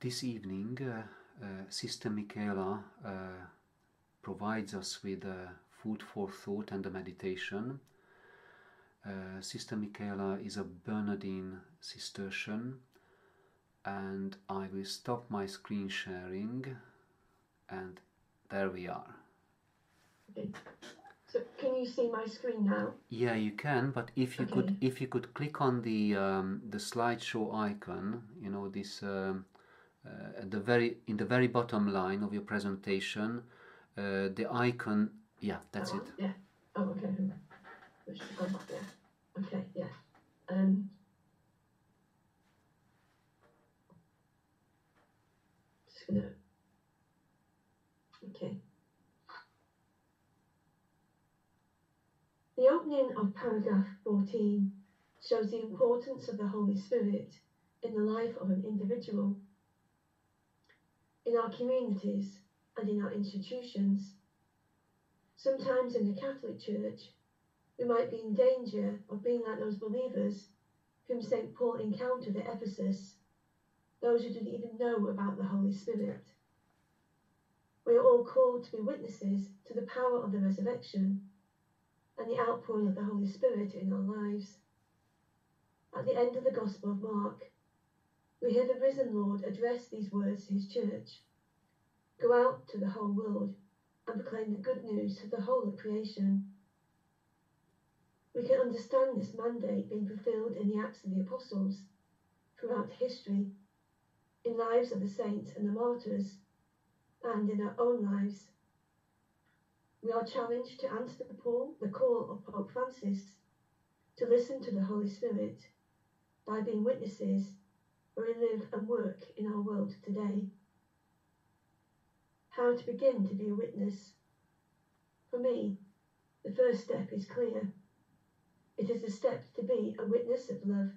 This evening, Sister Michaela provides us with food for thought and a meditation. Sister Michaela is a Bernardine Cistercian, and I will stop my screen sharing, and there we are. Okay. So can you see my screen now? Yeah, you can, but if you could click on the slideshow icon, you know, this at in the very bottom line of your presentation, the icon. Yeah, that's it. Yeah. Oh, okay. Let's just go back there. Okay. Yeah. Just gonna. Okay. The opening of paragraph 14 shows the importance of the Holy Spirit in the life of an individual. In our communities and in our institutions, sometimes in the Catholic Church, we might be in danger of being like those believers whom St. Paul encountered at Ephesus, those who didn't even know about the Holy Spirit. We are all called to be witnesses to the power of the resurrection and the outpouring of the Holy Spirit in our lives. At the end of the Gospel of Mark, we hear the risen Lord address these words to his church: "Go out to the whole world and proclaim the good news to the whole of creation." We can understand this mandate being fulfilled in the Acts of the Apostles, throughout history, in lives of the saints and the martyrs, and in our own lives. We are challenged to answer the call of Pope Francis to listen to the Holy Spirit by being witnesses where we live and work in our world today. How to begin to be a witness? For me, the first step is clear. It is the step to be a witness of love.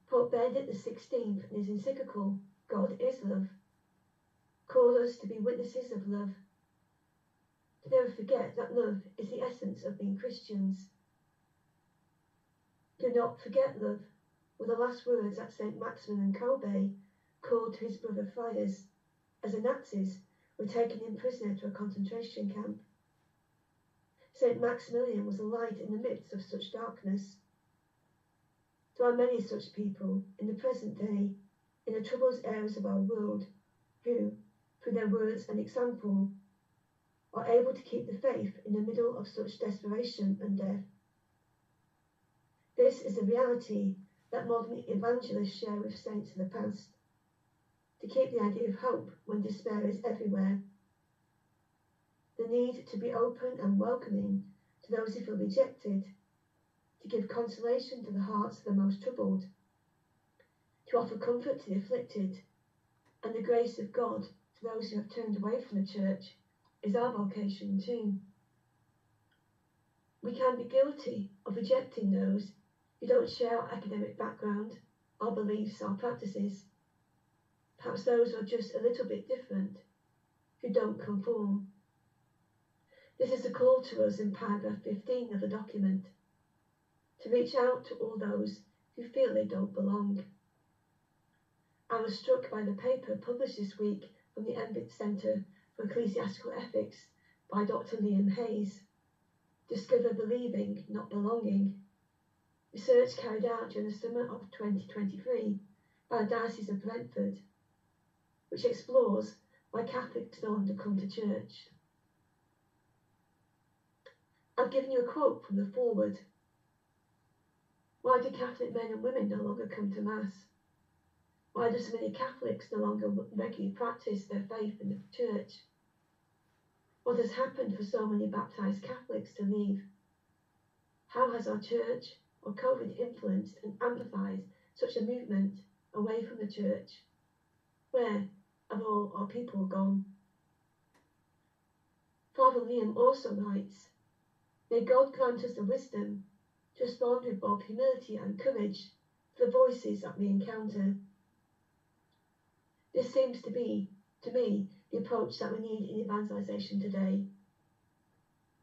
Pope Benedict XVI, in his encyclical, God is Love, calls us to be witnesses of love. To never forget that love is the essence of being Christians. Do not forget love were the last words that St. Maximilian Kolbe called to his brother friars as the Nazis were taking him prisoner to a concentration camp. St. Maximilian was a light in the midst of such darkness. There are many such people in the present day, in the troublous areas of our world, who, through their words and example, are able to keep the faith in the middle of such desperation and death. This is the reality that modern evangelists share with saints of the past, to keep the idea of hope when despair is everywhere. The need to be open and welcoming to those who feel rejected, to give consolation to the hearts of the most troubled, to offer comfort to the afflicted, and the grace of God to those who have turned away from the church is our vocation too. We can be guilty of rejecting those who don't share our academic background, our beliefs, our practices. Perhaps those who are just a little bit different, who don't conform. This is a call to us in paragraph 15 of the document, to reach out to all those who feel they don't belong. I was struck by the paper published this week from the Embit Centre for Ecclesiastical Ethics by Dr. Liam Hayes, Discover Believing, Not Belonging, research carried out during the summer of 2023 by the Diocese of Brentford, which explores why Catholics no longer come to church. I've given you a quote from the foreword. Why do Catholic men and women no longer come to Mass? Why do so many Catholics no longer regularly practice their faith in the church? What has happened for so many baptised Catholics to leave? How has our church or COVID influenced and amplified such a movement away from the church? Where have all our people gone? Father Liam also writes, "May God grant us the wisdom to respond with both humility and courage to the voices that we encounter." This seems to be, to me, the approach that we need in evangelisation today.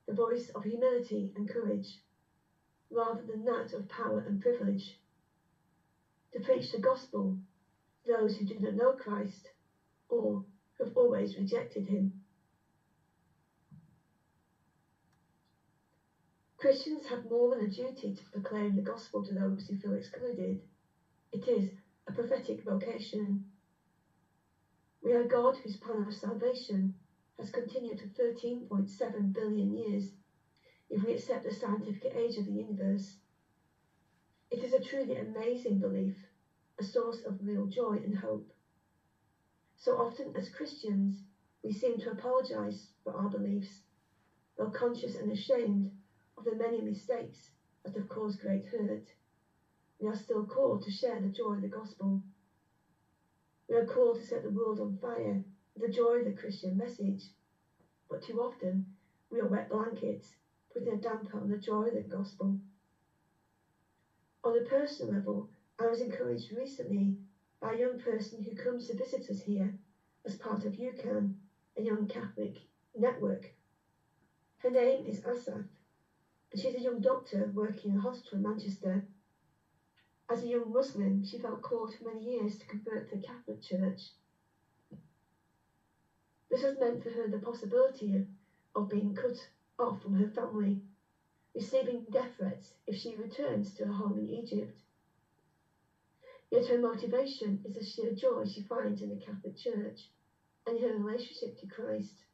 The voice of humility and courage, rather than that of power and privilege. To preach the gospel those who do not know Christ or who have always rejected him. Christians have more than a duty to proclaim the gospel to those who feel excluded. It is a prophetic vocation. We are God whose plan of salvation has continued for 13.7 billion years, if we accept the scientific age of the universe. It is a truly amazing belief, a source of real joy and hope. So often as Christians, we seem to apologize for our beliefs, though conscious and ashamed of the many mistakes that have caused great hurt. We are still called to share the joy of the gospel. We are called to set the world on fire with the joy of the Christian message. But too often, we are wet blankets, putting a damper on the joy of the gospel. On a personal level, I was encouraged recently by a young person who comes to visit us here as part of UCAN, a young Catholic network. Her name is Asaf, and she's a young doctor working in a hospital in Manchester. As a young Muslim, she felt called for many years to convert to the Catholic Church. This has meant for her the possibility of being cut off from her family, receiving death threats if she returns to her home in Egypt. Yet her motivation is the sheer joy she finds in the Catholic Church and in her relationship to Christ.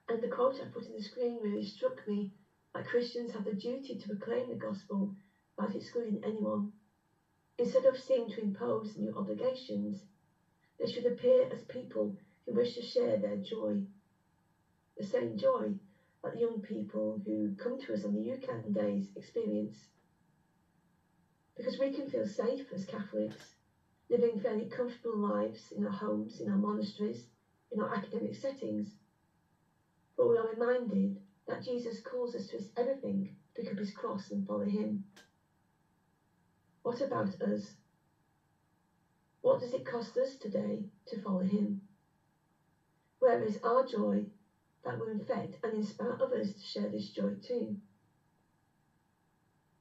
And the quote I put in the screen really struck me, that Christians have the duty to proclaim the gospel without excluding anyone. Instead of seeming to impose new obligations, they should appear as people who wish to share their joy. The same joy that the young people who come to us on the UCAN days experience. Because we can feel safe as Catholics, living fairly comfortable lives in our homes, in our monasteries, in our academic settings. But we are reminded that Jesus calls us to risk everything to pick up his cross and follow him. What about us? What does it cost us today to follow him? Where is our joy that will infect and inspire others to share this joy too?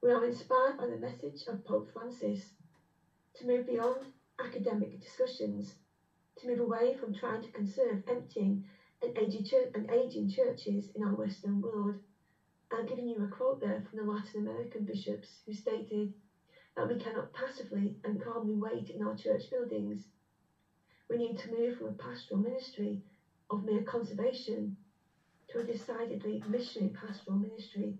We are inspired by the message of Pope Francis to move beyond academic discussions, to move away from trying to conserve emptying and aging churches in our Western world. I'm giving you a quote there from the Latin American bishops who stated that we cannot passively and calmly wait in our church buildings. We need to move from a pastoral ministry of mere conservation to a decidedly missionary pastoral ministry.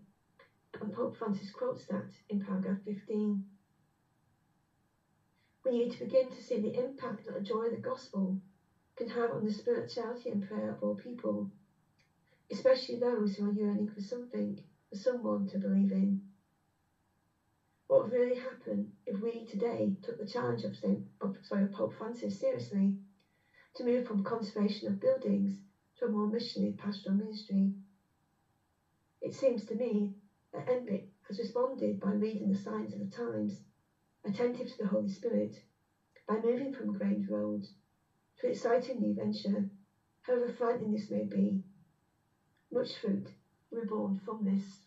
And Pope Francis quotes that in paragraph 15. We need to begin to see the impact that the joy of the gospel can have on the spirituality and prayer of all people, especially those who are yearning for something, for someone to believe in. What would really happen if we today took the challenge of Pope Francis seriously, to move from conservation of buildings to a more missionary pastoral ministry? It seems to me that NBIC has responded by reading the signs of the times, attentive to the Holy Spirit, by moving from Grange Road to an exciting new venture, however frightening this may be. Much fruit will be born from this.